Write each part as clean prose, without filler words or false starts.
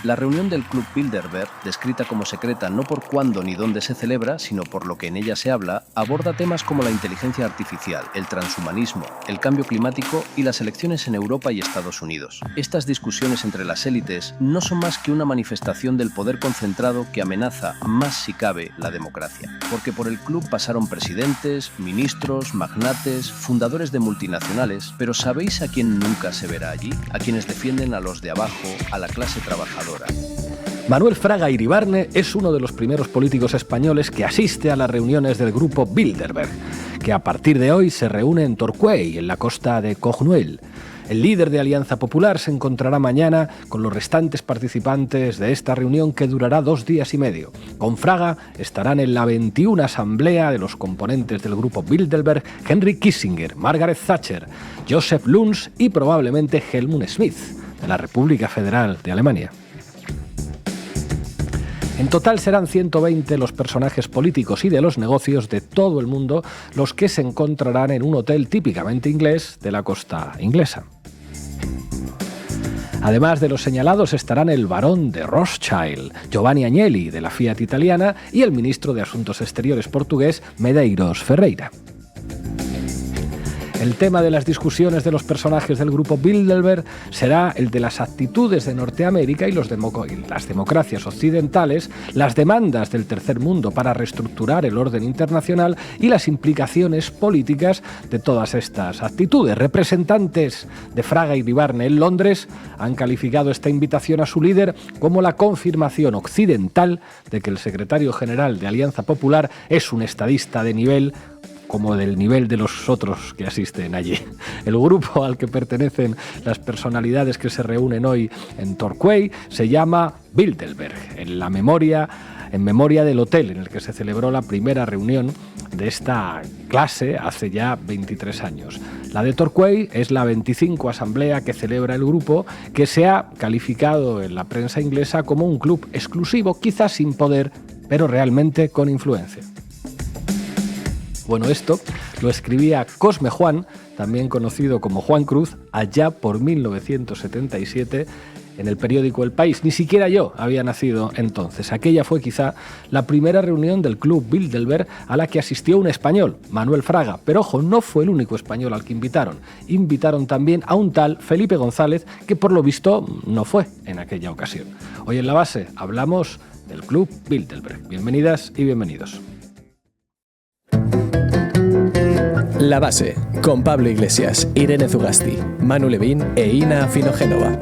La reunión del Club Bilderberg, descrita como secreta no por cuándo ni dónde se celebra, sino por lo que en ella se habla, aborda temas como la inteligencia artificial, el transhumanismo, el cambio climático y las elecciones en Europa y Estados Unidos. Estas discusiones entre las élites no son más que una manifestación del poder concentrado que amenaza, más si cabe, la democracia. Porque por el club pasaron presidentes, ministros, magnates, fundadores de multinacionales, pero ¿sabéis a quién nunca se verá allí? A quienes defienden a los de abajo, a la clase trabajadora. Manuel Fraga Iribarne es uno de los primeros políticos españoles que asiste a las reuniones del grupo Bilderberg, que a partir de hoy se reúne en Torquay, en la costa de Cognuel. El líder de Alianza Popular se encontrará mañana con los restantes participantes de esta reunión que durará 2 días y medio. Con Fraga estarán en la 21 asamblea de los componentes del grupo Bilderberg Henry Kissinger, Margaret Thatcher, Joseph Luns y probablemente Helmut Schmidt, de la República Federal de Alemania. En total serán 120 los personajes políticos y de los negocios de todo el mundo los que se encontrarán en un hotel típicamente inglés de la costa inglesa. Además de los señalados estarán el barón de Rothschild, Giovanni Agnelli, de la Fiat italiana, y el ministro de Asuntos Exteriores portugués, Medeiros Ferreira. El tema de las discusiones de los personajes del grupo Bilderberg será el de las actitudes de Norteamérica y las democracias occidentales, las demandas del tercer mundo para reestructurar el orden internacional y las implicaciones políticas de todas estas actitudes. Representantes de Fraga y Iribarne en Londres han calificado esta invitación a su líder como la confirmación occidental de que el secretario general de Alianza Popular es un estadista de nivel como del nivel de los otros que asisten allí. El grupo al que pertenecen las personalidades que se reúnen hoy en Torquay se llama Bilderberg, en memoria del hotel en el que se celebró la primera reunión de esta clase hace ya 23 años. La de Torquay es la 25 asamblea que celebra el grupo, que se ha calificado en la prensa inglesa como un club exclusivo, quizás sin poder, pero realmente con influencia. Bueno, esto lo escribía Cosme Juan, también conocido como Juan Cruz, allá por 1977 en el periódico El País. Ni siquiera yo había nacido entonces. Aquella fue quizá la primera reunión del Club Bilderberg a la que asistió un español, Manuel Fraga. Pero ojo, no fue el único español al que invitaron. Invitaron también a un tal Felipe González, que por lo visto no fue en aquella ocasión. Hoy en La Base hablamos del Club Bilderberg. Bienvenidas y bienvenidos. La Base, con Pablo Iglesias, Irene Zugasti, Manu Levín e Ina Finogénova.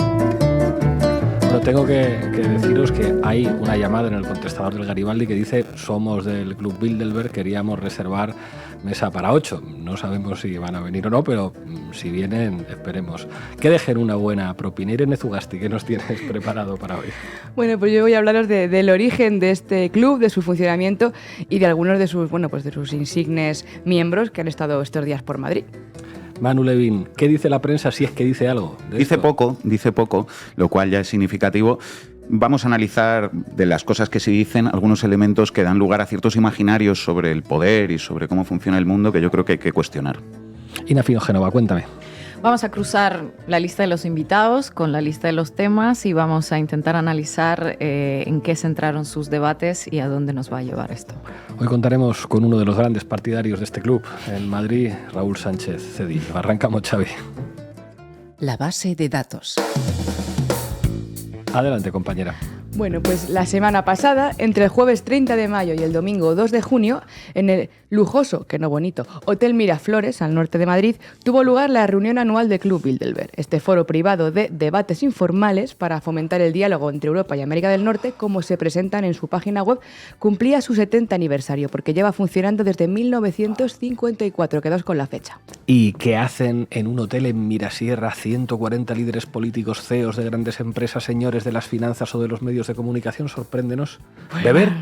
Bueno, tengo que deciros que hay una llamada en el contestador del Garibaldi que dice: somos del Club Bilderberg, queríamos reservar mesa para 8. No sabemos si van a venir o no, pero si vienen, esperemos que dejen una buena propina. Irene Zugasti, ¿qué nos tienes preparado para hoy? Bueno, pues yo voy a hablaros del origen de este club, de su funcionamiento y de algunos de sus insignes miembros que han estado estos días por Madrid. Manu Levín, ¿qué dice la prensa, si es que dice algo de dice esto? Dice poco, lo cual ya es significativo. Vamos a analizar de las cosas que se dicen algunos elementos que dan lugar a ciertos imaginarios sobre el poder y sobre cómo funciona el mundo que yo creo que hay que cuestionar. Ina Finogénova, cuéntame. Vamos a cruzar la lista de los invitados con la lista de los temas y vamos a intentar analizar en qué centraron sus debates y a dónde nos va a llevar esto. Hoy contaremos con uno de los grandes partidarios de este club, en Madrid, Raúl Sánchez Cedillo. Arrancamos, Xavi. La base de datos. Adelante, compañera. Bueno, pues la semana pasada, entre el jueves 30 de mayo y el domingo 2 de junio, en el lujoso, que no bonito, Hotel Miraflores, al norte de Madrid, tuvo lugar la reunión anual del Club Bilderberg, este foro privado de debates informales para fomentar el diálogo entre Europa y América del Norte, como se presentan en su página web, cumplía su 70 aniversario, porque lleva funcionando desde 1954, quedaos con la fecha. ¿Y qué hacen en un hotel en Mirasierra 140 líderes políticos, CEOs de grandes empresas, señores de las finanzas o de los medios de comunicación? Sorpréndenos. Bueno, ¿Beber?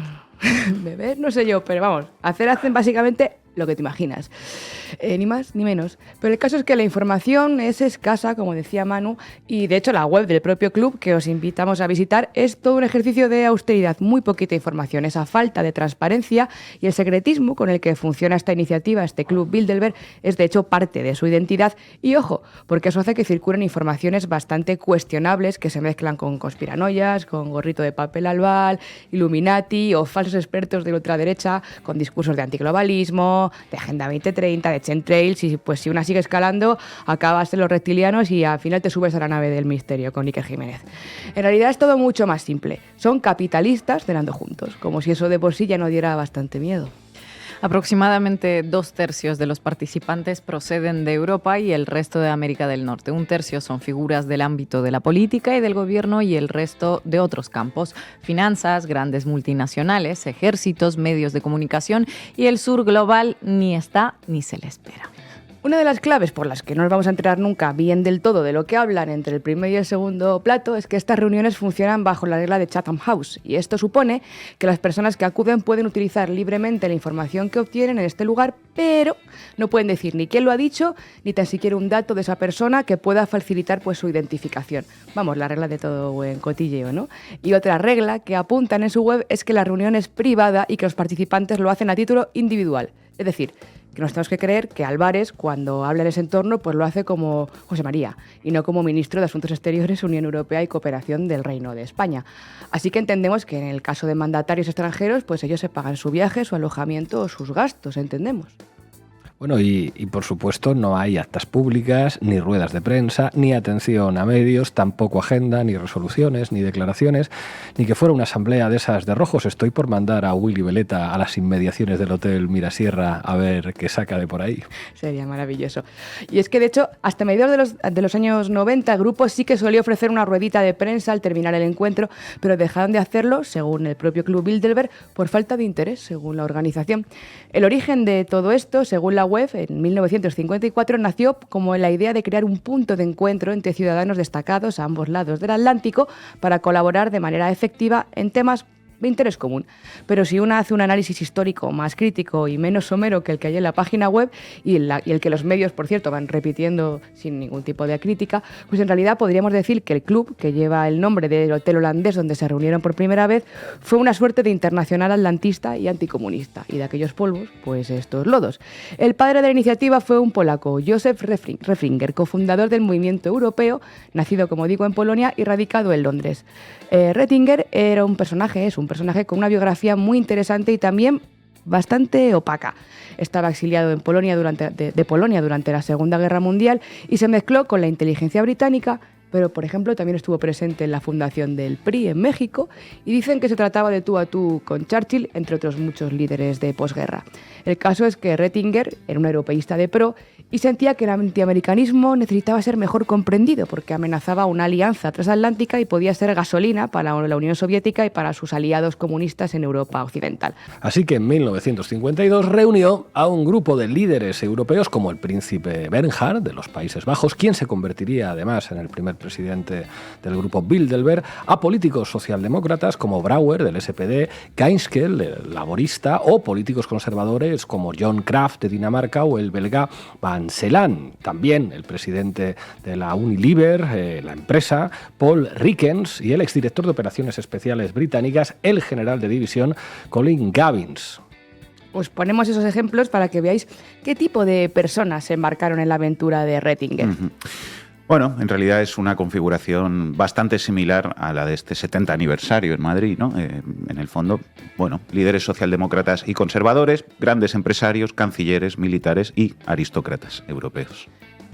Beber, no sé yo, pero vamos, hacen básicamente lo que te imaginas. Ni más ni menos. Pero el caso es que la información es escasa, como decía Manu, y de hecho la web del propio club, que os invitamos a visitar, es todo un ejercicio de austeridad, muy poquita información, esa falta de transparencia y el secretismo con el que funciona esta iniciativa, este club Bilderberg, es de hecho parte de su identidad. Y ojo, porque eso hace que circulen informaciones bastante cuestionables que se mezclan con conspiranoias, con gorrito de papel albal, Illuminati o falsos expertos de ultraderecha con discursos de antiglobalismo, de Agenda 2030, de chemtrails, y pues si una sigue escalando, acabas en los reptilianos y al final te subes a la nave del misterio con Iker Jiménez. En realidad es todo mucho más simple. Son capitalistas cenando juntos, como si eso de por sí ya no diera bastante miedo. Aproximadamente 2/3 de los participantes proceden de Europa y el resto de América del Norte. 1/3 son figuras del ámbito de la política y del gobierno y el resto de otros campos: finanzas, grandes multinacionales, ejércitos, medios de comunicación, y el sur global ni está ni se le espera. Una de las claves por las que no nos vamos a enterar nunca bien del todo de lo que hablan entre el primer y el segundo plato es que estas reuniones funcionan bajo la regla de Chatham House, y esto supone que las personas que acuden pueden utilizar libremente la información que obtienen en este lugar, pero no pueden decir ni quién lo ha dicho, ni tan siquiera un dato de esa persona que pueda facilitar pues su identificación. Vamos, la regla de todo buen cotilleo, ¿no? Y otra regla que apuntan en su web es que la reunión es privada y que los participantes lo hacen a título individual. Es decir, que nos tenemos que creer que Álvarez, cuando habla en ese entorno, pues lo hace como José María y no como ministro de Asuntos Exteriores, Unión Europea y Cooperación del Reino de España. Así que entendemos que en el caso de mandatarios extranjeros, pues ellos se pagan su viaje, su alojamiento o sus gastos, entendemos. Bueno, y por supuesto no hay actas públicas, ni ruedas de prensa, ni atención a medios, tampoco agenda, ni resoluciones, ni declaraciones, ni que fuera una asamblea de esas de rojos. Estoy por mandar a Willy Veleta a las inmediaciones del Hotel Mirasierra a ver qué saca de por ahí. Sería maravilloso. Y es que, de hecho, hasta mediados de los años 90, el grupo sí que solía ofrecer una ruedita de prensa al terminar el encuentro, pero dejaron de hacerlo, según el propio Club Bilderberg, por falta de interés, según la organización. El origen de todo esto, según la web, en 1954 nació como la idea de crear un punto de encuentro entre ciudadanos destacados a ambos lados del Atlántico para colaborar de manera efectiva en temas de interés común. Pero si uno hace un análisis histórico más crítico y menos somero que el que hay en la página web y el que los medios, por cierto, van repitiendo sin ningún tipo de crítica, pues en realidad podríamos decir que el club, que lleva el nombre del hotel holandés donde se reunieron por primera vez, fue una suerte de internacional atlantista y anticomunista. Y de aquellos polvos, pues estos lodos. El padre de la iniciativa fue un polaco, Józef Refringer, cofundador del movimiento europeo, nacido, como digo, en Polonia y radicado en Londres. Rettinger era un personaje con una biografía muy interesante y también bastante opaca. Estaba exiliado en Polonia de Polonia durante la Segunda Guerra Mundial y se mezcló con la inteligencia británica, pero, por ejemplo, también estuvo presente en la fundación del PRI en México y dicen que se trataba de tú a tú con Churchill, entre otros muchos líderes de posguerra. El caso es que Rettinger era un europeísta de pro y sentía que el antiamericanismo necesitaba ser mejor comprendido porque amenazaba una alianza transatlántica y podía ser gasolina para la Unión Soviética y para sus aliados comunistas en Europa occidental. Así que en 1952 reunió a un grupo de líderes europeos como el príncipe Bernhard de los Países Bajos, quien se convertiría además en el primer presidente del grupo Bilderberg, a políticos socialdemócratas como Brouwer del SPD, Gainskell, el laborista, o políticos conservadores como John Kraft de Dinamarca o el belga Van Zeeland, también el presidente de la Unilever, la empresa, Paul Rikens, y el exdirector de operaciones especiales británicas, el general de división Colin Gavins. Os ponemos esos ejemplos para que veáis qué tipo de personas se embarcaron en la aventura de Rettinger. Bueno, en realidad es una configuración bastante similar a la de este 70 aniversario en Madrid, ¿no? En el fondo, bueno, líderes socialdemócratas y conservadores, grandes empresarios, cancilleres, militares y aristócratas europeos.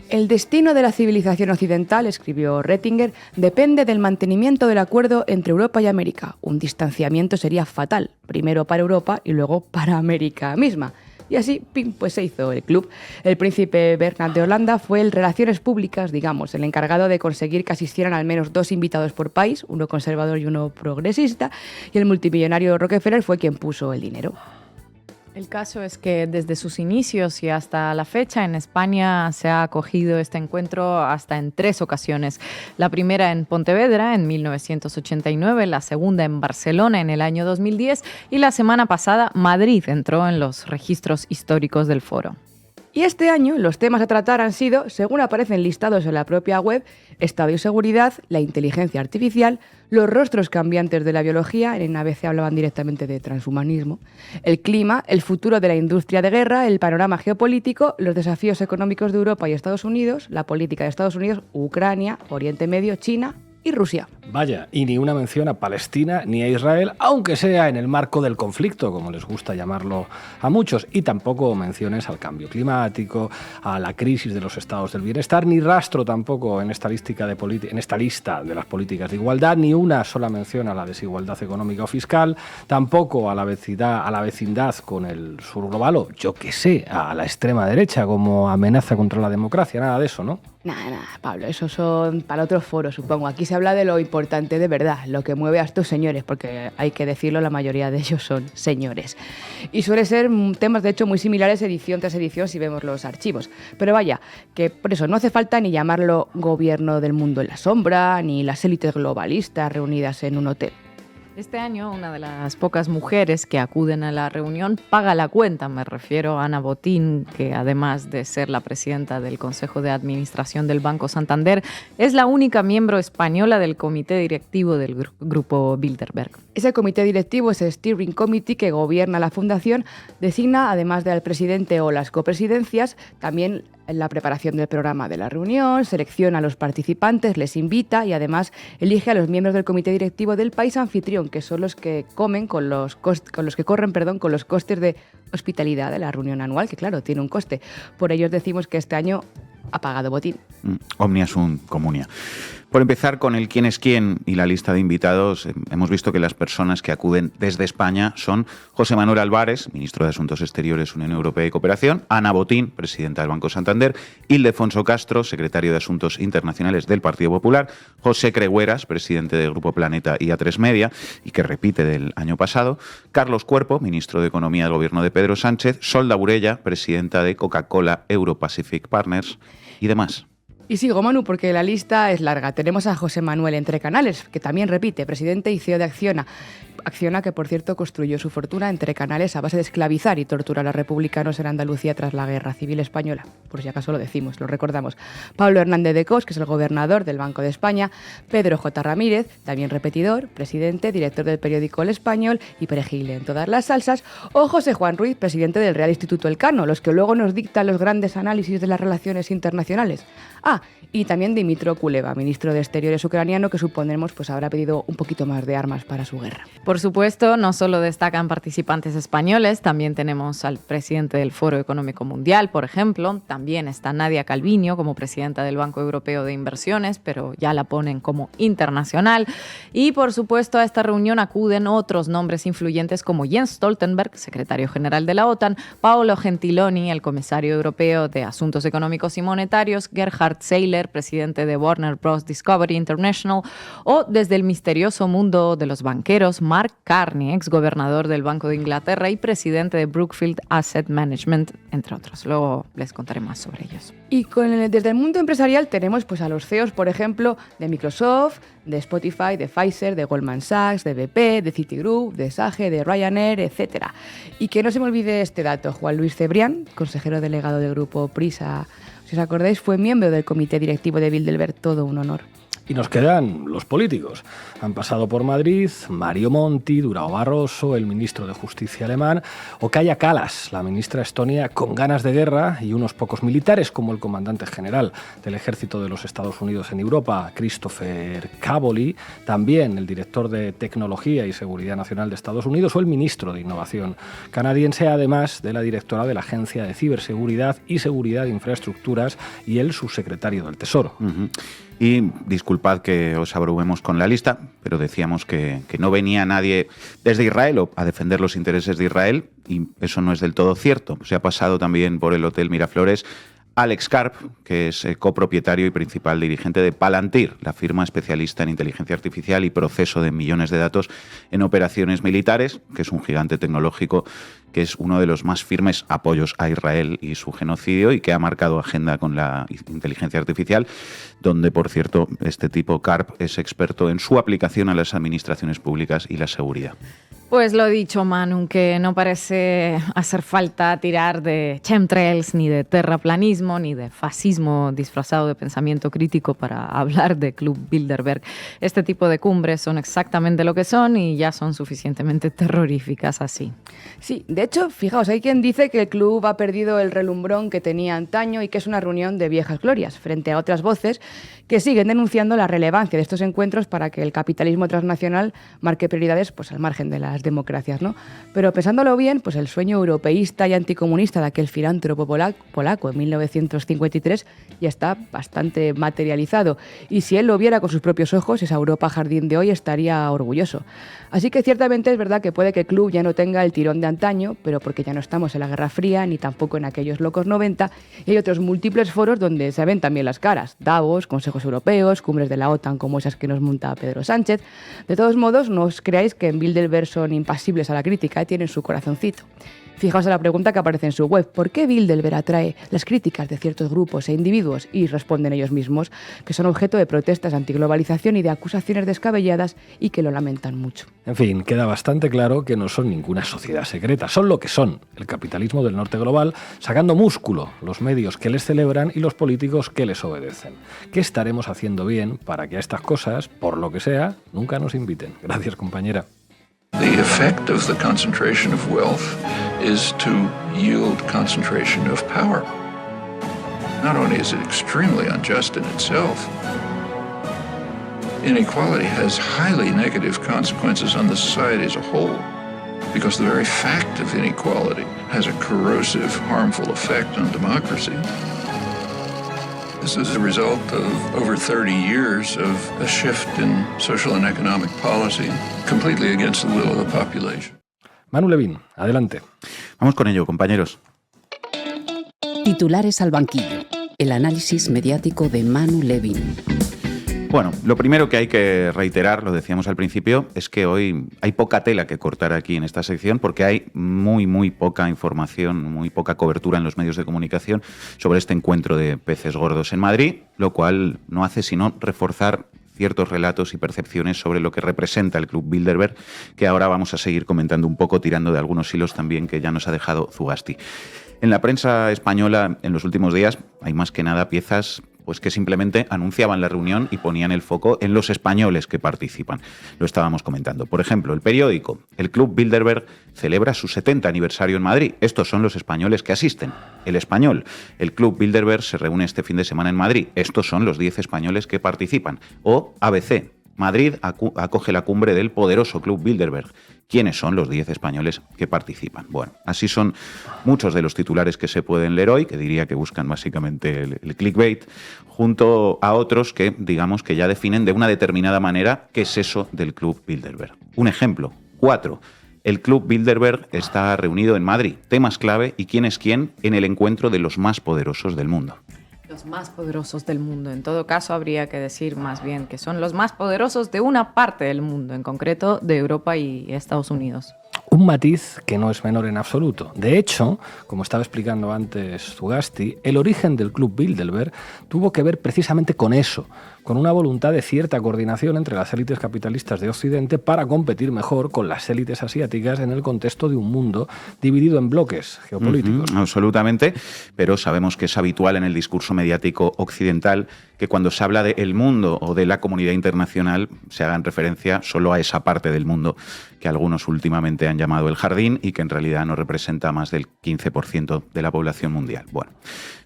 El destino de la civilización occidental, escribió Rettinger, depende del mantenimiento del acuerdo entre Europa y América. Un distanciamiento sería fatal, primero para Europa y luego para América misma. Y así, pim, pues se hizo el club. El príncipe Bernhard de Holanda fue el Relaciones Públicas, digamos, el encargado de conseguir que asistieran al menos 2 invitados por país, uno conservador y uno progresista, y el multimillonario Rockefeller fue quien puso el dinero. El caso es que desde sus inicios y hasta la fecha en España se ha acogido este encuentro hasta en 3 ocasiones. La primera en Pontevedra en 1989, la segunda en Barcelona en el año 2010 y la semana pasada Madrid entró en los registros históricos del foro. Y este año los temas a tratar han sido, según aparecen listados en la propia web, Estado y seguridad, la inteligencia artificial, los rostros cambiantes de la biología, en ABC hablaban directamente de transhumanismo, el clima, el futuro de la industria de guerra, el panorama geopolítico, los desafíos económicos de Europa y Estados Unidos, la política de Estados Unidos, Ucrania, Oriente Medio, China y Rusia. Vaya, y ni una mención a Palestina ni a Israel, aunque sea en el marco del conflicto, como les gusta llamarlo a muchos, y tampoco menciones al cambio climático, a la crisis de los estados del bienestar, ni rastro tampoco en esta lista de las políticas de igualdad, ni una sola mención a la desigualdad económica o fiscal, tampoco a la vecindad con el sur global, o yo qué sé, a la extrema derecha como amenaza contra la democracia, nada de eso, ¿no? Nada, Pablo, eso son para otro foro, supongo. Aquí se habla de lo importante de verdad, lo que mueve a estos señores, porque hay que decirlo, la mayoría de ellos son señores. Y suele ser temas, de hecho, muy similares edición tras edición si vemos los archivos. Pero vaya, que por eso no hace falta ni llamarlo gobierno del mundo en la sombra, ni las élites globalistas reunidas en un hotel. Este año, una de las pocas mujeres que acuden a la reunión paga la cuenta. Me refiero a Ana Botín, que además de ser la presidenta del Consejo de Administración del Banco Santander, es la única miembro española del comité directivo del Grupo Bilderberg. Ese comité directivo, ese Steering Committee que gobierna la fundación, designa, además del presidente o las copresidencias, también en la preparación del programa de la reunión, selecciona a los participantes, les invita y además elige a los miembros del comité directivo del país anfitrión, que son los que corren con los costes de hospitalidad de la reunión anual, que claro, tiene un coste. Por ello decimos que este año ha pagado Botín. Omnia sunt communia. Por empezar con el quién es quién y la lista de invitados, hemos visto que las personas que acuden desde España son José Manuel Álvarez, ministro de Asuntos Exteriores, Unión Europea y Cooperación, Ana Botín, presidenta del Banco Santander, Ildefonso Castro, secretario de Asuntos Internacionales del Partido Popular, José Crehueras, presidente del Grupo Planeta y A3 Media, y que repite del año pasado, Carlos Cuerpo, ministro de Economía del Gobierno de Pedro Sánchez, Solda Burella, presidenta de Coca-Cola Euro-Pacific Partners y demás. Y sigo, Manu, porque la lista es larga. Tenemos a José Manuel Entrecanales, que también repite, presidente y CEO de Acciona. Acciona, que por cierto construyó su fortuna entre canales a base de esclavizar y torturar a republicanos en Andalucía tras la Guerra Civil Española. Por si acaso lo decimos, lo recordamos. Pablo Hernández de Cos, que es el gobernador del Banco de España. Pedro J. Ramírez, también repetidor, presidente, director del periódico El Español y perejil en todas las salsas. O José Juan Ruiz, presidente del Real Instituto Elcano, los que luego nos dictan los grandes análisis de las relaciones internacionales. Y también Dimitro Kuleva, ministro de Exteriores ucraniano, que suponemos pues habrá pedido un poquito más de armas para su guerra. Por supuesto, no solo destacan participantes españoles, también tenemos al presidente del Foro Económico Mundial, por ejemplo. También está Nadia Calviño como presidenta del Banco Europeo de Inversiones, pero ya la ponen como internacional. Y por supuesto a esta reunión acuden otros nombres influyentes como Jens Stoltenberg, secretario general de la OTAN, Paolo Gentiloni, el comisario europeo de Asuntos Económicos y Monetarios, Gerhard Seiler, presidente de Warner Bros. Discovery International, o desde el misterioso mundo de los banqueros, Mark Carney, exgobernador del Banco de Inglaterra y presidente de Brookfield Asset Management, entre otros. Luego les contaré más sobre ellos. Y desde el mundo empresarial tenemos pues a los CEOs, por ejemplo, de Microsoft, de Spotify, de Pfizer, de Goldman Sachs, de BP, de Citigroup, de SAGE, de Ryanair, etc. Y que no se me olvide este dato, Juan Luis Cebrián, consejero delegado del grupo Prisa, si os acordáis, fue miembro del comité directivo de Bilderberg, todo un honor. Y nos quedan los políticos. Han pasado por Madrid Mario Monti, Durão Barroso, el ministro de Justicia alemán, o Kaja Kallas, la ministra estonia con ganas de guerra, y unos pocos militares como el comandante general del ejército de los Estados Unidos en Europa, Christopher Caboli, también el director de Tecnología y Seguridad Nacional de Estados Unidos o el ministro de Innovación canadiense, además de la directora de la Agencia de Ciberseguridad y Seguridad de Infraestructuras y el subsecretario del Tesoro. Uh-huh. Y disculpad que os abrumemos con la lista, pero decíamos que no venía nadie desde Israel a defender los intereses de Israel, y eso no es del todo cierto. Se ha pasado también por el Hotel Miraflores Alex Karp, que es copropietario y principal dirigente de Palantir, la firma especialista en inteligencia artificial y proceso de millones de datos en operaciones militares, que es un gigante tecnológico que es uno de los más firmes apoyos a Israel y su genocidio y que ha marcado agenda con la inteligencia artificial, donde, por cierto, este tipo Karp es experto en su aplicación a las administraciones públicas y la seguridad. Pues lo dicho, Manu, que no parece hacer falta tirar de chemtrails, ni de terraplanismo, ni de fascismo disfrazado de pensamiento crítico para hablar de Club Bilderberg. Este tipo de cumbres son exactamente lo que son y ya son suficientemente terroríficas así. Sí, de hecho, fijaos, hay quien dice que el club ha perdido el relumbrón que tenía antaño y que es una reunión de viejas glorias, frente a otras voces que siguen denunciando la relevancia de estos encuentros para que el capitalismo transnacional marque prioridades pues, al margen de las democracias, ¿no? Pero pensándolo bien, pues el sueño europeísta y anticomunista de aquel filántropo polaco en 1953 ya está bastante materializado. Y si él lo viera con sus propios ojos, esa Europa jardín de hoy estaría orgulloso. Así que ciertamente es verdad que puede que el club ya no tenga el tirón de antaño, pero porque ya no estamos en la Guerra Fría ni tampoco en aquellos locos 90, y hay otros múltiples foros donde se ven también las caras. Davos, consejos europeos, cumbres de la OTAN como esas que nos monta Pedro Sánchez. De todos modos, no os creáis que en Bilderberg son impasibles a la crítica, tienen su corazoncito. Fijaos en la pregunta que aparece en su web: ¿por qué Bilderberg atrae las críticas de ciertos grupos e individuos? Y responden ellos mismos que son objeto de protestas antiglobalización y de acusaciones descabelladas y que lo lamentan mucho. En fin, queda bastante claro que no son ninguna sociedad secreta, son lo que son, el capitalismo del norte global, sacando músculo los medios que les celebran y los políticos que les obedecen. ¿Qué estaremos haciendo bien para que a estas cosas, por lo que sea, nunca nos inviten? Gracias, compañera. The effect of the concentration of wealth is to yield concentration of power. Not only is it extremely unjust in itself, inequality has highly negative consequences on the society as a whole, because the very fact of inequality has a corrosive, harmful effect on democracy. This is a result of over 30 years of a shift in social and economic policy, completely against the will of the population. Manu Levin, adelante. Vamos con ello, compañeros. Titulares al banquillo. El análisis mediático de Manu Levin. Bueno, lo primero que hay que reiterar, lo decíamos al principio, es que hoy hay poca tela que cortar aquí en esta sección porque hay muy poca información, muy poca cobertura en los medios de comunicación sobre este encuentro de peces gordos en Madrid, lo cual no hace sino reforzar ciertos relatos y percepciones sobre lo que representa el Club Bilderberg, que ahora vamos a seguir comentando un poco, tirando de algunos hilos también que ya nos ha dejado Zugasti. En la prensa española, en los últimos días, hay más que nada piezas pues que simplemente anunciaban la reunión y ponían el foco en los españoles que participan. Lo estábamos comentando. Por ejemplo, el periódico, el Club Bilderberg celebra su 70 aniversario en Madrid. Estos son los españoles que asisten. El Español, el Club Bilderberg se reúne este fin de semana en Madrid. Estos son los 10 españoles que participan. O ABC, Madrid acoge la cumbre del poderoso Club Bilderberg. ¿Quiénes son los 10 españoles que participan? Bueno, así son muchos de los titulares que se pueden leer hoy, que diría que buscan básicamente el clickbait, junto a otros que, digamos, que ya definen de una determinada manera qué es eso del Club Bilderberg. Un ejemplo, 4. El Club Bilderberg está reunido en Madrid. Temas clave y quién es quién en el encuentro de los más poderosos del mundo. Los más poderosos del mundo. En todo caso, habría que decir más bien que son los más poderosos de una parte del mundo, en concreto de Europa y Estados Unidos. Un matiz que no es menor en absoluto. De hecho, como estaba explicando antes Zugasti, el origen del Club Bilderberg tuvo que ver precisamente con eso, con una voluntad de cierta coordinación entre las élites capitalistas de Occidente para competir mejor con las élites asiáticas en el contexto de un mundo dividido en bloques geopolíticos. Absolutamente, pero sabemos que es habitual en el discurso mediático occidental que cuando se habla del mundo o de la comunidad internacional se haga en referencia solo a esa parte del mundo que algunos últimamente han llamado el jardín y que en realidad no representa más del 15% de la población mundial. Bueno,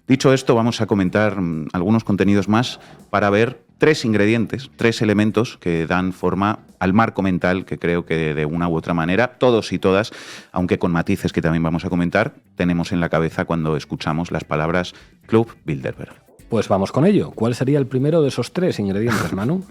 dicho esto, vamos a comentar algunos contenidos más para ver 3 ingredientes, 3 elementos que dan forma al marco mental que creo que de una u otra manera todos y todas, aunque con matices que también vamos a comentar, tenemos en la cabeza cuando escuchamos las palabras Club Bilderberg. Pues vamos con ello. ¿Cuál sería el primero de esos 3 ingredientes, Manu?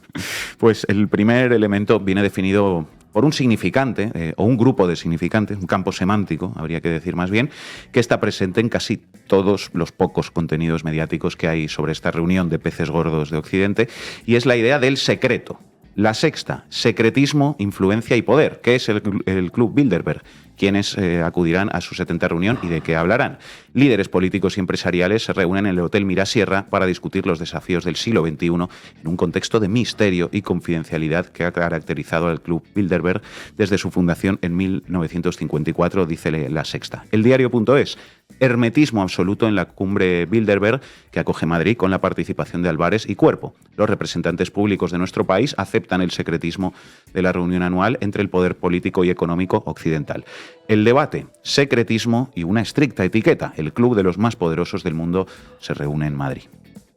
Pues el primer elemento viene definido por un significante, o un grupo de significantes, un campo semántico, habría que decir más bien, que está presente en casi todos los pocos contenidos mediáticos que hay sobre esta reunión de peces gordos de Occidente, y es la idea del secreto. La sexta, secretismo, influencia y poder. ¿Qué es el Club Bilderberg? ¿Quiénes acudirán a su 70 reunión y de qué hablarán? Líderes políticos y empresariales se reúnen en el Hotel Mirasierra para discutir los desafíos del siglo XXI en un contexto de misterio y confidencialidad que ha caracterizado al Club Bilderberg desde su fundación en 1954, dice La Sexta. El diario.es, hermetismo absoluto en la cumbre Bilderberg que acoge Madrid con la participación de Álvarez y Cuerpo. Los representantes públicos de nuestro país aceptan el secretismo de la reunión anual entre el poder político y económico occidental. El debate, secretismo y una estricta etiqueta. El club de los más poderosos del mundo se reúne en Madrid.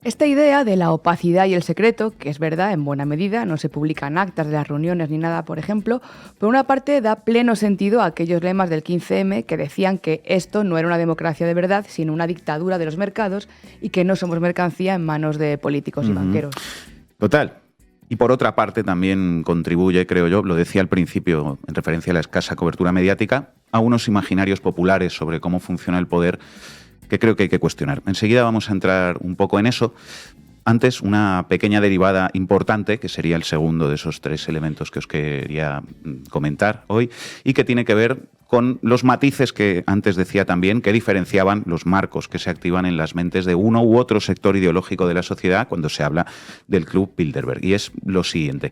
Esta idea de la opacidad y el secreto, que es verdad en buena medida, no se publican actas de las reuniones ni nada, por ejemplo, por una parte da pleno sentido a aquellos lemas del 15M que decían que esto no era una democracia de verdad, sino una dictadura de los mercados y que no somos mercancía en manos de políticos y banqueros. Total. Y por otra parte también contribuye, creo yo, lo decía al principio en referencia a la escasa cobertura mediática, a unos imaginarios populares sobre cómo funciona el poder que creo que hay que cuestionar. Enseguida vamos a entrar un poco en eso. Antes, una pequeña derivada importante, que sería el segundo de esos 3 elementos que os quería comentar hoy, y que tiene que ver con los matices que antes decía también, que diferenciaban los marcos que se activan en las mentes de uno u otro sector ideológico de la sociedad cuando se habla del Club Bilderberg. Y es lo siguiente.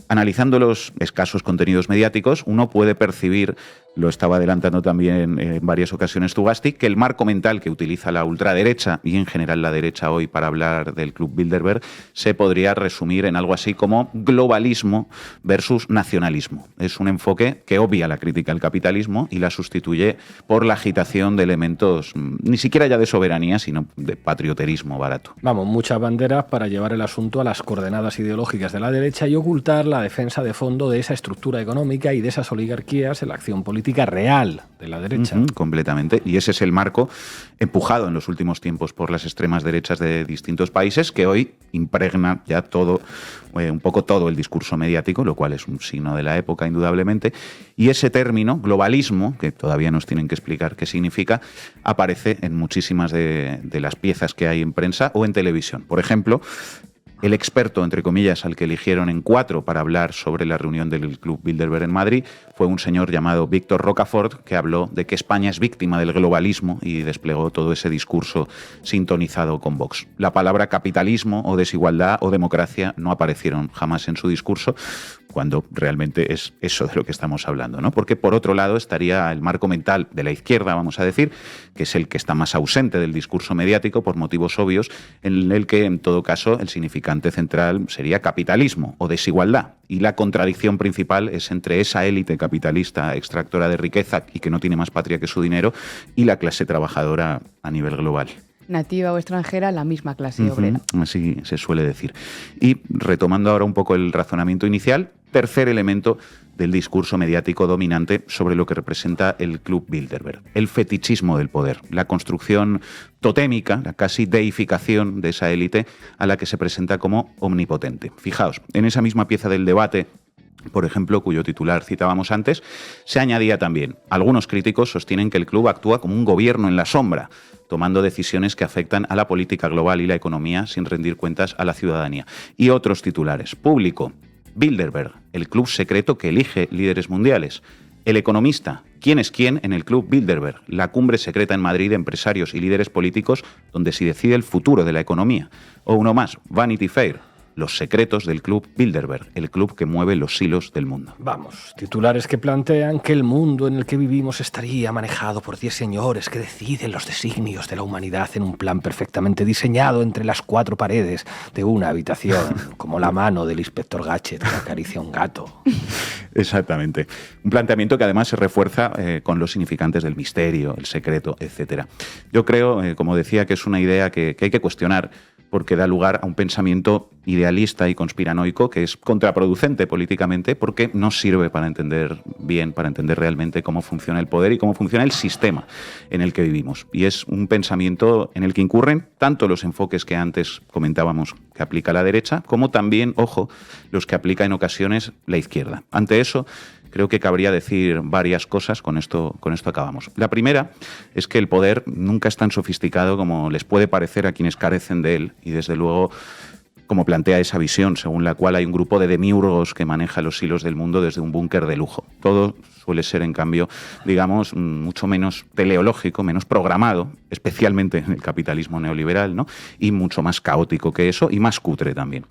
Analizando los escasos contenidos mediáticos, uno puede percibir, lo estaba adelantando también en varias ocasiones Zugasti, que el marco mental que utiliza la ultraderecha y en general la derecha hoy para hablar del Club Bilderberg se podría resumir en algo así como globalismo versus nacionalismo. Es un enfoque que obvia la crítica al capitalismo y la sustituye por la agitación de elementos ni siquiera ya de soberanía, sino de patrioterismo barato. Vamos, muchas banderas para llevar el asunto a las coordenadas ideológicas de la derecha y ocultar la defensa de fondo de esa estructura económica y de esas oligarquías en la acción política real de la derecha. Completamente. Y ese es el marco empujado en los últimos tiempos por las extremas derechas de distintos países que hoy impregna ya todo, un poco todo el discurso mediático, lo cual es un signo de la época indudablemente. Y ese término, globalismo, que todavía nos tienen que explicar qué significa, aparece en muchísimas de las piezas que hay en prensa o en televisión. Por ejemplo, el experto, entre comillas, al que eligieron en 4 para hablar sobre la reunión del Club Bilderberg en Madrid fue un señor llamado Víctor Rocafort, que habló de que España es víctima del globalismo y desplegó todo ese discurso sintonizado con Vox. La palabra capitalismo o desigualdad o democracia no aparecieron jamás en su discurso, cuando realmente es eso de lo que estamos hablando, ¿no? Porque por otro lado estaría el marco mental de la izquierda, vamos a decir, que es el que está más ausente del discurso mediático por motivos obvios, en el que en todo caso el significante central sería capitalismo o desigualdad. Y la contradicción principal es entre esa élite capitalista extractora de riqueza y que no tiene más patria que su dinero y la clase trabajadora a nivel global. Nativa o extranjera, la misma clase obrera. Así se suele decir. Y retomando ahora un poco el razonamiento inicial, tercer elemento del discurso mediático dominante sobre lo que representa el Club Bilderberg, el fetichismo del poder, la construcción totémica, la casi deificación de esa élite a la que se presenta como omnipotente. Fijaos, en esa misma pieza del debate, por ejemplo, cuyo titular citábamos antes, se añadía también: algunos críticos sostienen que el club actúa como un gobierno en la sombra, tomando decisiones que afectan a la política global y la economía sin rendir cuentas a la ciudadanía. Y otros titulares: público, Bilderberg, el club secreto que elige líderes mundiales. El Economista, ¿quién es quién en el Club Bilderberg? La cumbre secreta en Madrid de empresarios y líderes políticos donde se decide el futuro de la economía. O uno más, Vanity Fair, los secretos del Club Bilderberg, el club que mueve los hilos del mundo. Vamos, titulares que plantean que el mundo en el que vivimos estaría manejado por 10 señores que deciden los designios de la humanidad en un plan perfectamente diseñado entre las 4 paredes de una habitación, como la mano del inspector Gadget que acaricia a un gato. Exactamente. Un planteamiento que además se refuerza con los significantes del misterio, el secreto, etc. Yo creo, como decía, que es una idea que hay que cuestionar, porque da lugar a un pensamiento idealista y conspiranoico que es contraproducente políticamente porque no sirve para entender bien, para entender realmente cómo funciona el poder y cómo funciona el sistema en el que vivimos. Y es un pensamiento en el que incurren tanto los enfoques que antes comentábamos que aplica la derecha, como también, ojo, los que aplica en ocasiones la izquierda. Ante eso, creo que cabría decir varias cosas, con esto acabamos. La primera es que el poder nunca es tan sofisticado como les puede parecer a quienes carecen de él, y desde luego como plantea esa visión, según la cual hay un grupo de demiurgos que maneja los hilos del mundo desde un búnker de lujo. Todo suele ser, en cambio, digamos, mucho menos teleológico, menos programado, especialmente en el capitalismo neoliberal, ¿no? Y mucho más caótico que eso, y más cutre también.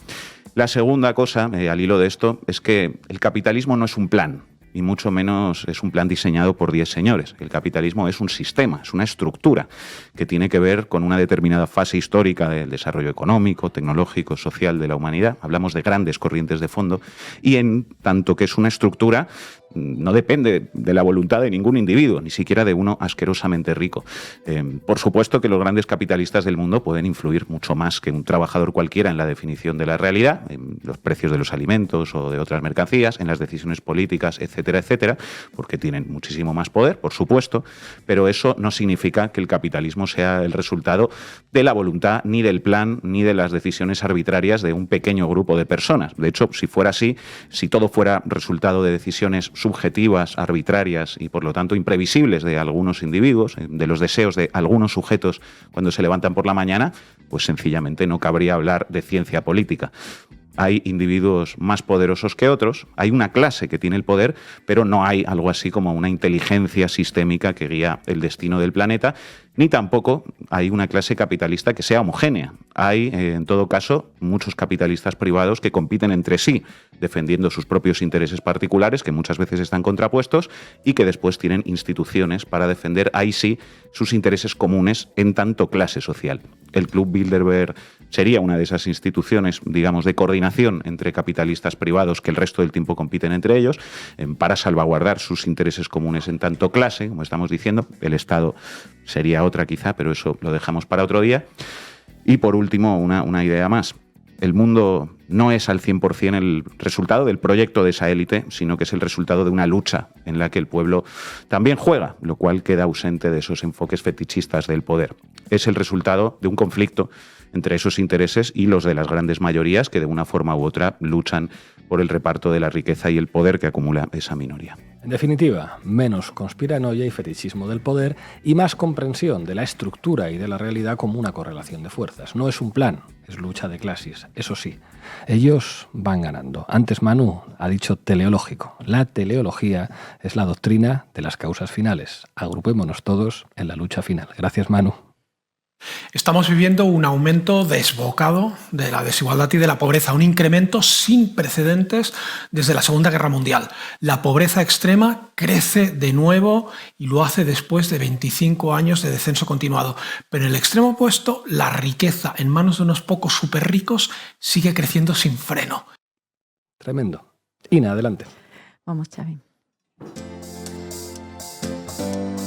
La segunda cosa, al hilo de esto, es que el capitalismo no es un plan, y mucho menos es un plan diseñado por 10 señores. El capitalismo es un sistema, es una estructura que tiene que ver con una determinada fase histórica del desarrollo económico, tecnológico, social de la humanidad. Hablamos de grandes corrientes de fondo y en tanto que es una estructura, no depende de la voluntad de ningún individuo, ni siquiera de uno asquerosamente rico. Por supuesto que los grandes capitalistas del mundo pueden influir mucho más que un trabajador cualquiera en la definición de la realidad, en los precios de los alimentos o de otras mercancías, en las decisiones políticas, etcétera, etcétera, porque tienen muchísimo más poder, por supuesto, pero eso no significa que el capitalismo sea el resultado de la voluntad, ni del plan, ni de las decisiones arbitrarias de un pequeño grupo de personas. De hecho, si fuera así, si todo fuera resultado de decisiones subjetivas, arbitrarias y por lo tanto imprevisibles de algunos individuos, de los deseos de algunos sujetos cuando se levantan por la mañana, pues sencillamente no cabría hablar de ciencia política. Hay individuos más poderosos que otros, hay una clase que tiene el poder, pero no hay algo así como una inteligencia sistémica que guía el destino del planeta, ni tampoco hay una clase capitalista que sea homogénea. Hay, en todo caso, muchos capitalistas privados que compiten entre sí, defendiendo sus propios intereses particulares, que muchas veces están contrapuestos, y que después tienen instituciones para defender, ahí sí, sus intereses comunes en tanto clase social. El Club Bilderberg sería una de esas instituciones, digamos, de coordinación entre capitalistas privados que el resto del tiempo compiten entre ellos, para salvaguardar sus intereses comunes en tanto clase, como estamos diciendo. El Estado sería otra quizá, pero eso lo dejamos para otro día. Y por último, una idea más. El mundo no es al 100% el resultado del proyecto de esa élite, sino que es el resultado de una lucha en la que el pueblo también juega, lo cual queda ausente de esos enfoques fetichistas del poder. Es el resultado de un conflicto entre esos intereses y los de las grandes mayorías que de una forma u otra luchan por el reparto de la riqueza y el poder que acumula esa minoría. En definitiva, menos conspiranoia y fetichismo del poder y más comprensión de la estructura y de la realidad como una correlación de fuerzas. No es un plan, es lucha de clases, eso sí. Ellos van ganando. Antes Manu ha dicho teleológico. La teleología es la doctrina de las causas finales. Agrupémonos todos en la lucha final. Gracias, Manu. Estamos viviendo un aumento desbocado de la desigualdad y de la pobreza, un incremento sin precedentes desde la Segunda Guerra Mundial. La pobreza extrema crece de nuevo y lo hace después de 25 años de descenso continuado. Pero en el extremo opuesto, la riqueza en manos de unos pocos superricos sigue creciendo sin freno. Tremendo. Ina, adelante. Vamos, Xavi.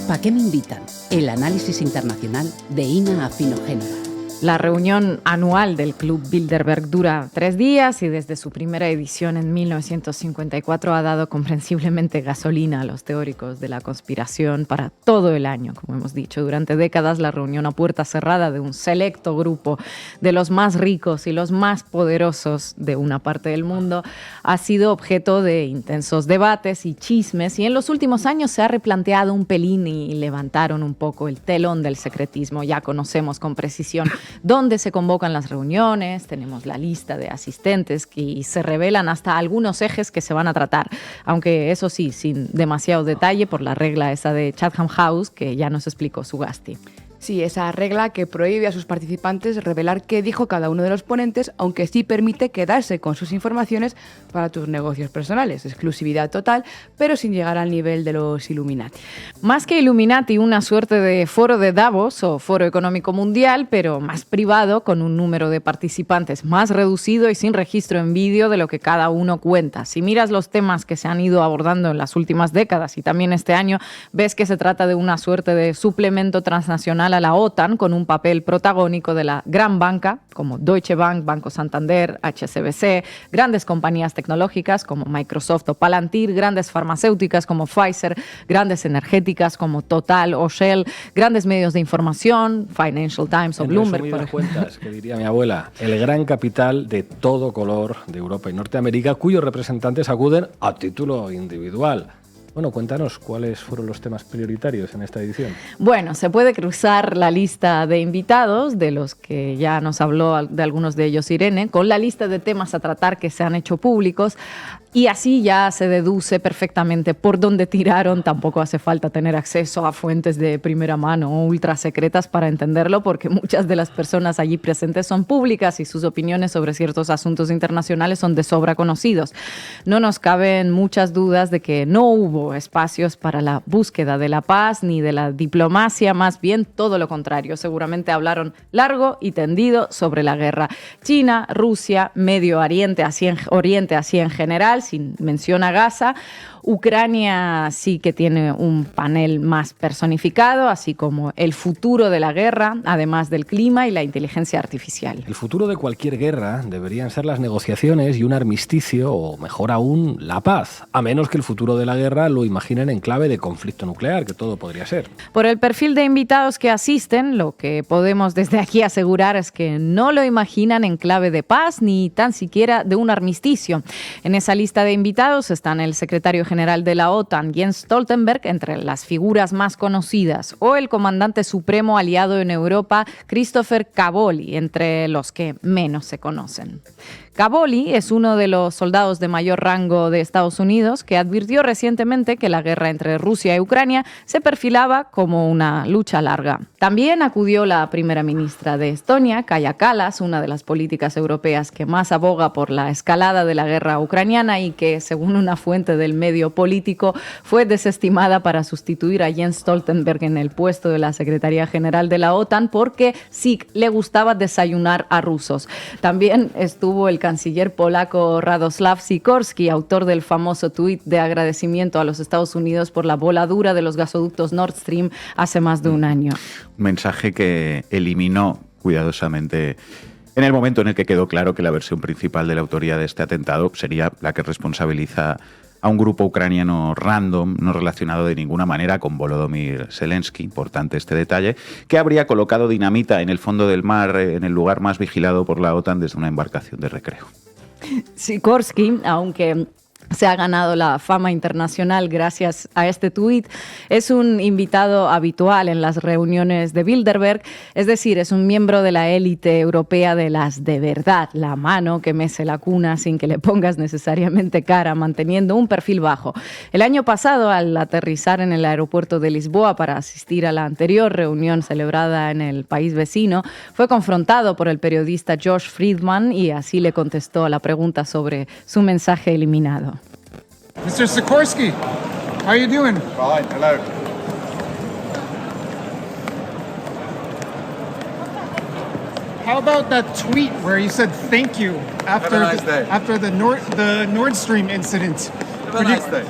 ¿Para qué me invitan? El análisis internacional de Ina Afinogénova. La reunión anual del Club Bilderberg dura 3 días y desde su primera edición en 1954 ha dado comprensiblemente gasolina a los teóricos de la conspiración para todo el año. Como hemos dicho, durante décadas la reunión a puerta cerrada de un selecto grupo de los más ricos y los más poderosos de una parte del mundo ha sido objeto de intensos debates y chismes, y en los últimos años se ha replanteado un pelín y levantaron un poco el telón del secretismo. Ya conocemos con precisión dónde se convocan las reuniones, tenemos la lista de asistentes y se revelan hasta algunos ejes que se van a tratar, aunque eso sí, sin demasiado detalle por la regla esa de Chatham House que ya nos explicó Sugasti. Sí, esa regla que prohíbe a sus participantes revelar qué dijo cada uno de los ponentes, aunque sí permite quedarse con sus informaciones para tus negocios personales. Exclusividad total, pero sin llegar al nivel de los Illuminati. Más que Illuminati, una suerte de foro de Davos o foro económico mundial, pero más privado, con un número de participantes más reducido y sin registro en vídeo de lo que cada uno cuenta. Si miras los temas que se han ido abordando en las últimas décadas y también este año, ves que se trata de una suerte de suplemento transnacional a representa la OTAN con un papel protagónico de la gran banca, como Deutsche Bank, Banco Santander, HSBC, grandes compañías tecnológicas como Microsoft o Palantir, grandes farmacéuticas como Pfizer, grandes energéticas como Total o Shell, grandes medios de información, Financial Times o Bloomberg. Por cuentas, que diría mi abuela, el gran capital de todo color de Europa y Norteamérica, cuyos representantes acuden a título individual. Bueno, cuéntanos cuáles fueron los temas prioritarios en esta edición. Bueno, se puede cruzar la lista de invitados, de los que ya nos habló de algunos de ellos Irene, con la lista de temas a tratar que se han hecho públicos. Y así ya se deduce perfectamente por dónde tiraron. Tampoco hace falta tener acceso a fuentes de primera mano o ultra secretas para entenderlo, porque muchas de las personas allí presentes son públicas y sus opiniones sobre ciertos asuntos internacionales son de sobra conocidos. No nos caben muchas dudas de que no hubo espacios para la búsqueda de la paz ni de la diplomacia, más bien todo lo contrario. Seguramente hablaron largo y tendido sobre la guerra. China, Rusia, Medio Oriente, así en general, sin mención a Gaza. Ucrania sí que tiene un panel más personificado, así como el futuro de la guerra, además del clima y la inteligencia artificial. El futuro de cualquier guerra deberían ser las negociaciones y un armisticio, o mejor aún, la paz, a menos que el futuro de la guerra lo imaginen en clave de conflicto nuclear, que todo podría ser. Por el perfil de invitados que asisten, lo que podemos desde aquí asegurar es que no lo imaginan en clave de paz ni tan siquiera de un armisticio. En esa lista de invitados están el secretario general de la OTAN, Jens Stoltenberg, entre las figuras más conocidas, o el comandante supremo aliado en Europa, Christopher Cavoli, entre los que menos se conocen. Cavoli es uno de los soldados de mayor rango de Estados Unidos que advirtió recientemente que la guerra entre Rusia y Ucrania se perfilaba como una lucha larga. También acudió la primera ministra de Estonia, Kaja Kallas, una de las políticas europeas que más aboga por la escalada de la guerra ucraniana y que, según una fuente del medio político, fue desestimada para sustituir a Jens Stoltenberg en el puesto de la Secretaría General de la OTAN porque sí le gustaba desayunar a rusos. También estuvo el canciller polaco Radoslav Sikorski, autor del famoso tuit de agradecimiento a los Estados Unidos por la voladura de los gasoductos Nord Stream hace más de un año. Un mensaje que eliminó cuidadosamente en el momento en el que quedó claro que la versión principal de la autoría de este atentado sería la que responsabiliza a un grupo ucraniano random, no relacionado de ninguna manera con Volodymyr Zelensky, importante este detalle, que habría colocado dinamita en el fondo del mar, en el lugar más vigilado por la OTAN desde una embarcación de recreo. Sikorski, aunque se ha ganado la fama internacional gracias a este tuit, es un invitado habitual en las reuniones de Bilderberg, es decir, es un miembro de la élite europea de las de verdad, la mano que mece la cuna sin que le pongas necesariamente cara, manteniendo un perfil bajo. El año pasado, al aterrizar en el aeropuerto de Lisboa para asistir a la anterior reunión celebrada en el país vecino, fue confrontado por el periodista Josh Friedman y así le contestó a la pregunta sobre su mensaje eliminado. Mr. Sikorski, how are you doing? Fine, hello. How about that tweet where you said thank you after the Nord Stream incident?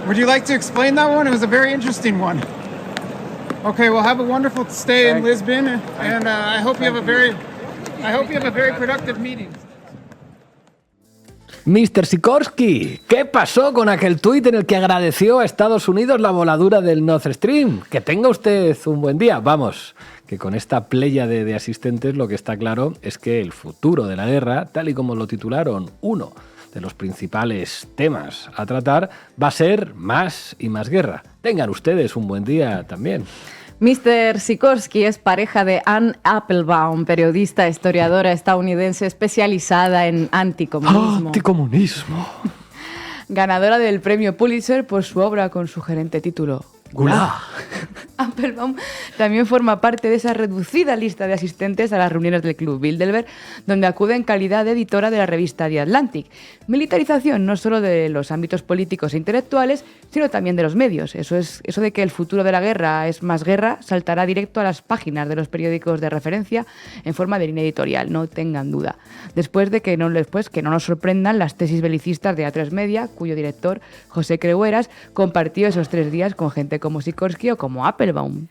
Would you like to explain that one? It was a very interesting one. Okay, well, have a wonderful stay in Lisbon, and I hope you have a very productive meeting. Mr. Sikorski, ¿qué pasó con aquel tuit en el que agradeció a Estados Unidos la voladura del Nord Stream? Que tenga usted un buen día. Vamos, que con esta pléyade de asistentes lo que está claro es que el futuro de la guerra, tal y como lo titularon uno de los principales temas a tratar, va a ser más y más guerra. Tengan ustedes un buen día también. Mr. Sikorski es pareja de Anne Applebaum, periodista, historiadora estadounidense especializada en anticomunismo. ¡Anticomunismo! Ganadora del premio Pulitzer por su obra con sugerente título ¡Gulag! Applebaum también forma parte de esa reducida lista de asistentes a las reuniones del Club Bilderberg, donde acude en calidad de editora de la revista The Atlantic. Militarización no solo de los ámbitos políticos e intelectuales, sino también de los medios. Eso de que el futuro de la guerra es más guerra saltará directo a las páginas de los periódicos de referencia en forma de línea editorial, no tengan duda. Después que no nos sorprendan las tesis belicistas de A3 Media, cuyo director, José Creueras, compartió esos 3 días con gente como Sikorski o como Applebaum. Appelbaum.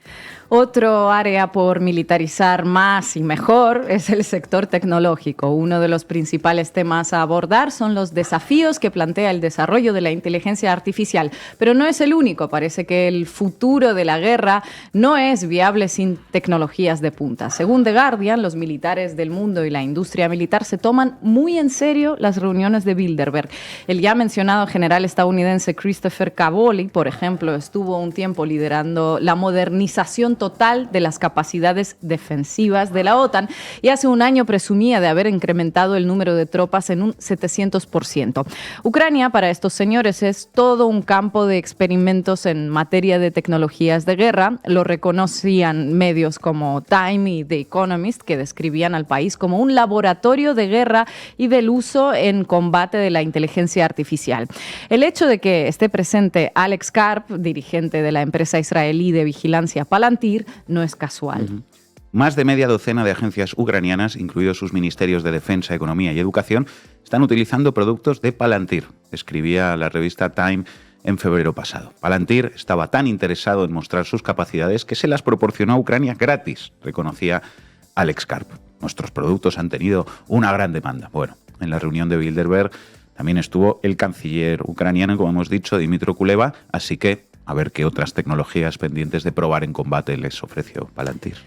Otro área por militarizar más y mejor es el sector tecnológico. Uno de los principales temas a abordar son los desafíos que plantea el desarrollo de la inteligencia artificial. Pero no es el único. Parece que el futuro de la guerra no es viable sin tecnologías de punta. Según The Guardian, los militares del mundo y la industria militar se toman muy en serio las reuniones de Bilderberg. El ya mencionado general estadounidense Christopher Cavoli, por ejemplo, estuvo un tiempo liderando la modernización total de las capacidades defensivas de la OTAN y hace un año presumía de haber incrementado el número de tropas en un 700%. Ucrania para estos señores es todo un campo de experimentos en materia de tecnologías de guerra. Lo reconocían medios como Time y The Economist, que describían al país como un laboratorio de guerra y del uso en combate de la inteligencia artificial. El hecho de que esté presente Alex Karp, dirigente de la empresa israelí de vigilancia Palantir, no es casual. Más de media docena de agencias ucranianas, incluidos sus ministerios de Defensa, Economía y Educación, están utilizando productos de Palantir, escribía la revista Time en febrero pasado. Palantir estaba tan interesado en mostrar sus capacidades que se las proporcionó a Ucrania gratis, reconocía Alex Karp. Nuestros productos han tenido una gran demanda. Bueno, en la reunión de Bilderberg también estuvo el canciller ucraniano, como hemos dicho, Dmytro Kuleba, así que a ver qué otras tecnologías pendientes de probar en combate les ofreció Palantir.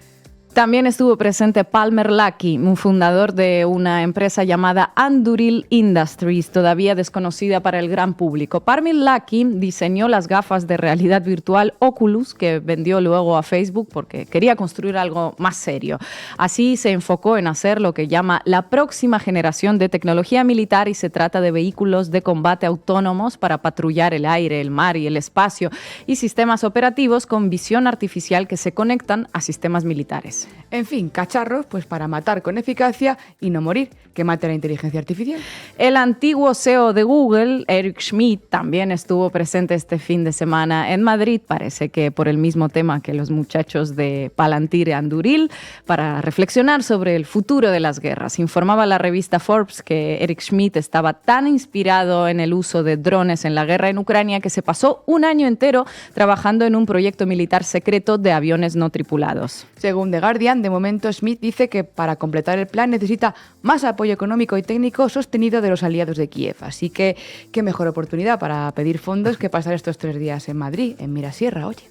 También estuvo presente Palmer Luckey, un fundador de una empresa llamada Anduril Industries, todavía desconocida para el gran público. Palmer Luckey diseñó las gafas de realidad virtual Oculus, que vendió luego a Facebook porque quería construir algo más serio. Así se enfocó en hacer lo que llama la próxima generación de tecnología militar y se trata de vehículos de combate autónomos para patrullar el aire, el mar y el espacio y sistemas operativos con visión artificial que se conectan a sistemas militares. En fin, cacharros pues para matar con eficacia y no morir, que mate la inteligencia artificial. El antiguo CEO de Google, Eric Schmidt, también estuvo presente este fin de semana en Madrid, parece que por el mismo tema que los muchachos de Palantir y Anduril, para reflexionar sobre el futuro de las guerras. Informaba la revista Forbes que Eric Schmidt estaba tan inspirado en el uso de drones en la guerra en Ucrania que se pasó un año entero trabajando en un proyecto militar secreto de aviones no tripulados. Según The Guardian, de momento Schmidt dice que para completar el plan necesita más apoyo económico y técnico sostenido de los aliados de Kiev. Así que qué mejor oportunidad para pedir fondos que pasar estos 3 días en Madrid, en Mirasierra, oye.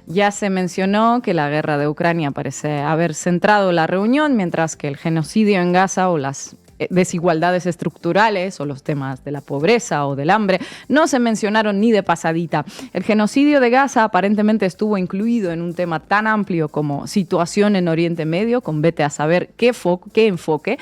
Ya se mencionó que la guerra de Ucrania parece haber centrado la reunión, mientras que el genocidio en Gaza o las desigualdades estructurales o los temas de la pobreza o del hambre no se mencionaron ni de pasadita. El genocidio de Gaza aparentemente estuvo incluido en un tema tan amplio como situación en Oriente Medio, con vete a saber qué enfoque.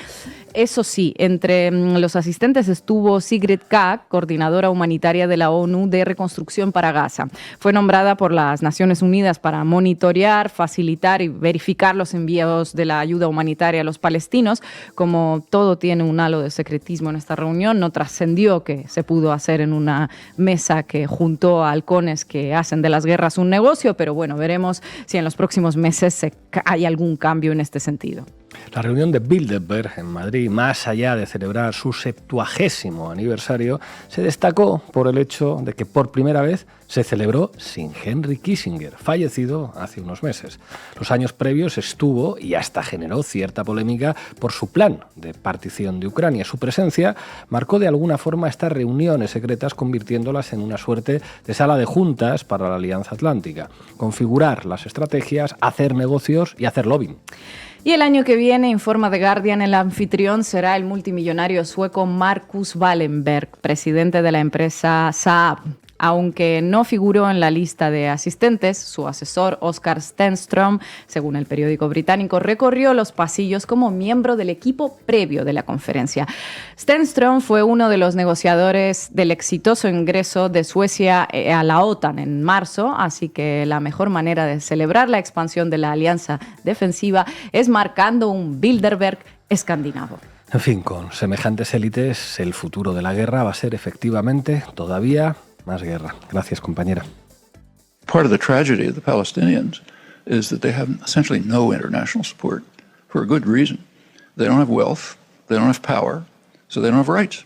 Eso sí, entre los asistentes estuvo Sigrid Kaag, coordinadora humanitaria de la ONU de Reconstrucción para Gaza. Fue nombrada por las Naciones Unidas para monitorear, facilitar y verificar los envíos de la ayuda humanitaria a los palestinos. Como todo tiene un halo de secretismo en esta reunión, no trascendió que se pudo hacer en una mesa que juntó a halcones que hacen de las guerras un negocio, pero bueno, veremos si en los próximos meses hay algún cambio en este sentido. La reunión de Bilderberg en Madrid, más allá de celebrar su 70º aniversario, se destacó por el hecho de que por primera vez se celebró sin Henry Kissinger, fallecido hace unos meses. Los años previos estuvo y hasta generó cierta polémica por su plan de partición de Ucrania. Su presencia marcó de alguna forma estas reuniones secretas, convirtiéndolas en una suerte de sala de juntas para la Alianza Atlántica. Configurar las estrategias, hacer negocios y hacer lobbying. Y el año que viene, informa The Guardian, el anfitrión será el multimillonario sueco Marcus Wallenberg, presidente de la empresa Saab. Aunque no figuró en la lista de asistentes, su asesor Oscar Stenström, según el periódico británico, recorrió los pasillos como miembro del equipo previo de la conferencia. Stenström fue uno de los negociadores del exitoso ingreso de Suecia a la OTAN en marzo, así que la mejor manera de celebrar la expansión de la alianza defensiva es marcando un Bilderberg escandinavo. En fin, con semejantes élites, el futuro de la guerra va a ser efectivamente todavía más guerra. Gracias, compañera. Part of the tragedy of the Palestinians is that they have essentially no international support for a good reason. They don't have wealth, they don't have power, so they don't have rights.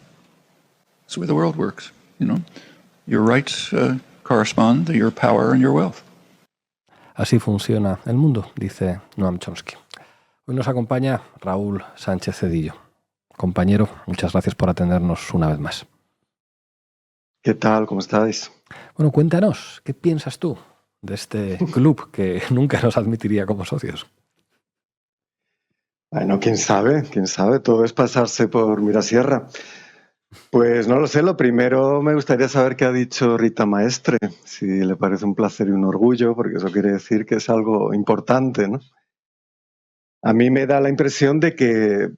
That's the way the world works, you know. Your rights correspond to your power and your wealth. Así funciona el mundo, dice Noam Chomsky. Hoy nos acompaña Raúl Sánchez Cedillo. Compañero, muchas gracias por atendernos una vez más. ¿Qué tal? ¿Cómo estáis? Bueno, cuéntanos, ¿qué piensas tú de este club que nunca nos admitiría como socios? Bueno, quién sabe, todo es pasarse por Mirasierra. Pues no lo sé, lo primero me gustaría saber qué ha dicho Rita Maestre, si le parece un placer y un orgullo, porque eso quiere decir que es algo importante, ¿no? A mí me da la impresión de que,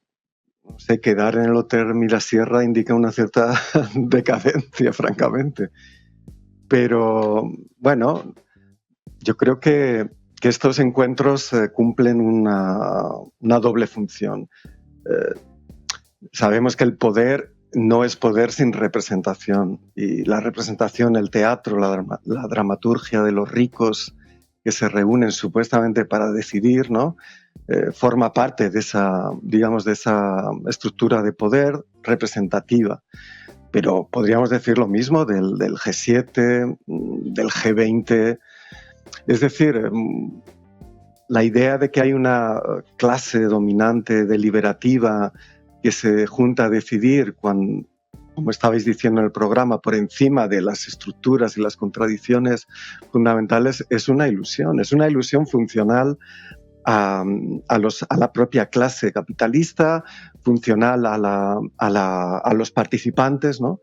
no sé, quedar en el Hotel Mirasierra indica una cierta decadencia, francamente. Pero, bueno, yo creo que estos encuentros cumplen una doble función. Sabemos que el poder no es poder sin representación, y la representación, el teatro, la dramaturgia de los ricos que se reúnen supuestamente para decidir, ¿no? Forma parte de esa, digamos, de esa estructura de poder representativa. Pero podríamos decir lo mismo del G7, del G20. Es decir, la idea de que hay una clase dominante deliberativa que se junta a decidir, como estabais diciendo en el programa, por encima de las estructuras y las contradicciones fundamentales, es una ilusión funcional a la propia clase capitalista, funcional a los participantes, ¿no?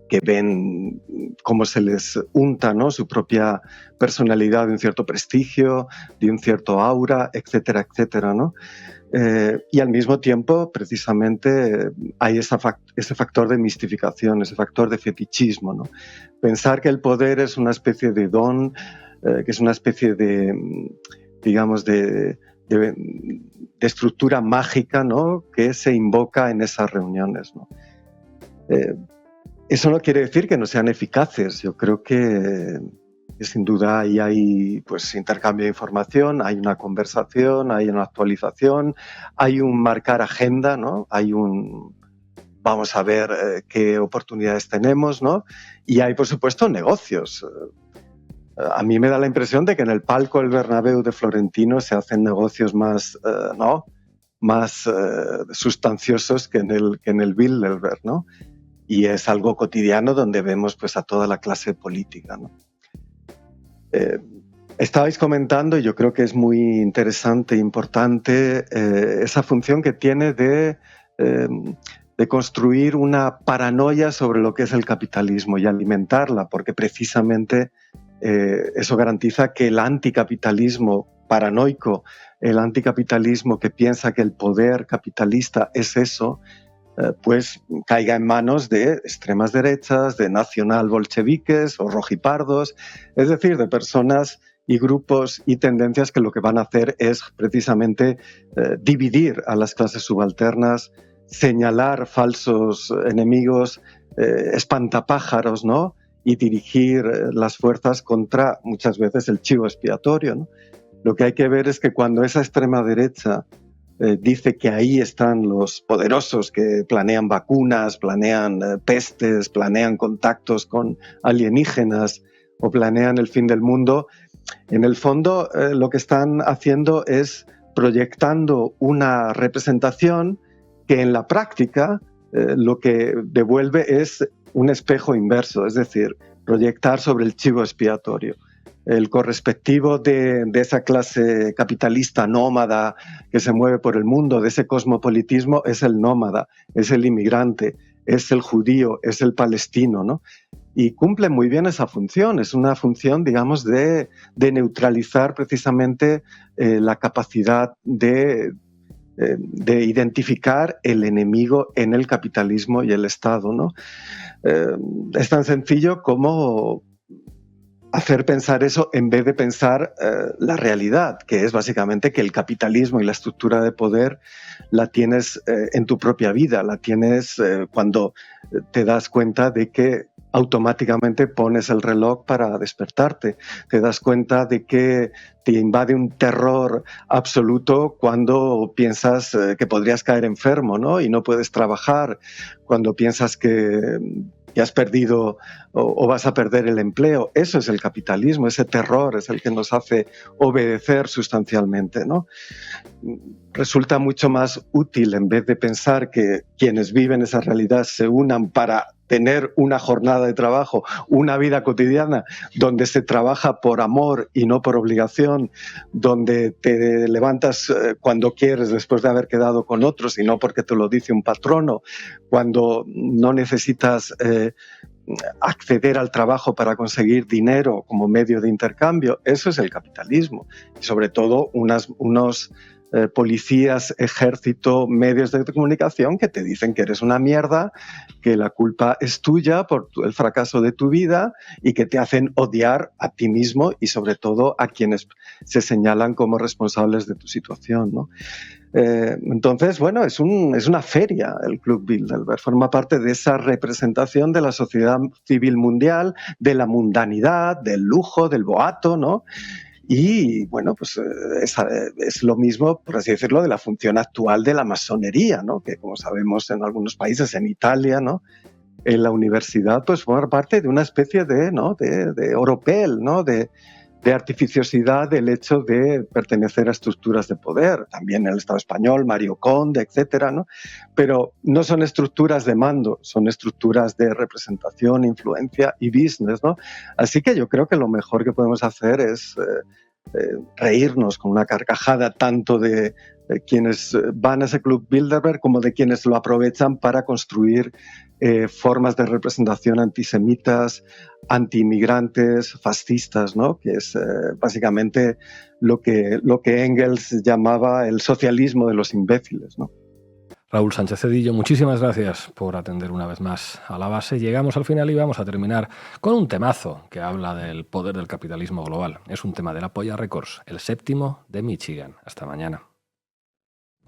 Que ven cómo se les unta, ¿no? Su propia personalidad de un cierto prestigio, de un cierto aura, etcétera, etcétera, ¿no? Y al mismo tiempo, precisamente, hay ese factor de mistificación, ese factor de fetichismo, ¿no? Pensar que el poder es una especie de don, que es una especie de, digamos, de estructura mágica, ¿no? Que se invoca en esas reuniones, ¿no? Eso no quiere decir que no sean eficaces. Yo creo que sin duda ahí hay, pues, intercambio de información, hay una conversación, hay una actualización, hay un marcar agenda, ¿no? Hay un vamos a ver qué oportunidades tenemos, ¿no? Y hay, por supuesto, negocios. A mí me da la impresión de que en el palco del Bernabéu de Florentino se hacen negocios más, ¿no? Más sustanciosos que en el Bilderberg, ¿no? Y es algo cotidiano donde vemos, pues, a toda la clase política, ¿no? Estabais comentando, y yo creo que es muy interesante e importante, esa función que tiene de construir una paranoia sobre lo que es el capitalismo y alimentarla, porque precisamente eso garantiza que el anticapitalismo paranoico, el anticapitalismo que piensa que el poder capitalista es eso, pues caiga en manos de extremas derechas, de nacional bolcheviques o rojipardos, es decir, de personas y grupos y tendencias que lo que van a hacer es precisamente dividir a las clases subalternas, señalar falsos enemigos, espantapájaros, ¿no? Y dirigir las fuerzas contra, muchas veces, el chivo expiatorio, ¿no? Lo que hay que ver es que cuando esa extrema derecha dice que ahí están los poderosos que planean vacunas, planean pestes, planean contactos con alienígenas o planean el fin del mundo, en el fondo lo que están haciendo es proyectando una representación que en la práctica lo que devuelve es un espejo inverso, es decir, proyectar sobre el chivo expiatorio. El correspectivo de esa clase capitalista nómada que se mueve por el mundo, de ese cosmopolitismo, es el nómada, es el inmigrante, es el judío, es el palestino, ¿no? Y cumple muy bien esa función, es una función, digamos, de neutralizar precisamente la capacidad de identificar el enemigo en el capitalismo y el Estado, ¿no? Es tan sencillo como hacer pensar eso en vez de pensar la realidad, que es básicamente que el capitalismo y la estructura de poder la tienes en tu propia vida, la tienes cuando te das cuenta de que automáticamente pones el reloj para despertarte, te das cuenta de que te invade un terror absoluto cuando piensas que podrías caer enfermo, ¿no? Y no puedes trabajar, cuando piensas que y has perdido o vas a perder el empleo. Eso es el capitalismo, ese terror es el que nos hace obedecer sustancialmente, ¿no? Resulta mucho más útil, en vez de pensar que quienes viven esa realidad se unan para tener una jornada de trabajo, una vida cotidiana donde se trabaja por amor y no por obligación, donde te levantas cuando quieres después de haber quedado con otros y no porque te lo dice un patrono, cuando no necesitas acceder al trabajo para conseguir dinero como medio de intercambio. Eso es el capitalismo. Y sobre todo unos policías, ejército, medios de comunicación que te dicen que eres una mierda, que la culpa es tuya por el fracaso de tu vida y que te hacen odiar a ti mismo y sobre todo a quienes se señalan como responsables de tu situación, ¿no? Entonces, bueno, es una feria el Club Bilderberg, forma parte de esa representación de la sociedad civil mundial, de la mundanidad, del lujo, del boato, ¿no? Y bueno, pues es lo mismo, por así decirlo, de la función actual de la masonería, ¿no? Que como sabemos en algunos países, en Italia, ¿no? En la universidad, pues forma parte de una especie de, ¿no? de oropel, ¿no? De artificiosidad del hecho de pertenecer a estructuras de poder, también en el Estado español, Mario Conde, etcétera, ¿no? Pero no son estructuras de mando, son estructuras de representación, influencia y business, ¿no? Así que yo creo que lo mejor que podemos hacer es reírnos con una carcajada tanto de quienes van a ese Club Bilderberg como de quienes lo aprovechan para construir formas de representación antisemitas, antiinmigrantes, fascistas, ¿no? Que es básicamente lo que Engels llamaba el socialismo de los imbéciles, ¿no? Raúl Sánchez Cedillo, muchísimas gracias por atender una vez más a La Base. Llegamos al final y vamos a terminar con un temazo que habla del poder del capitalismo global. Es un tema de la Polla Records, el 7º de Michigan. Hasta mañana.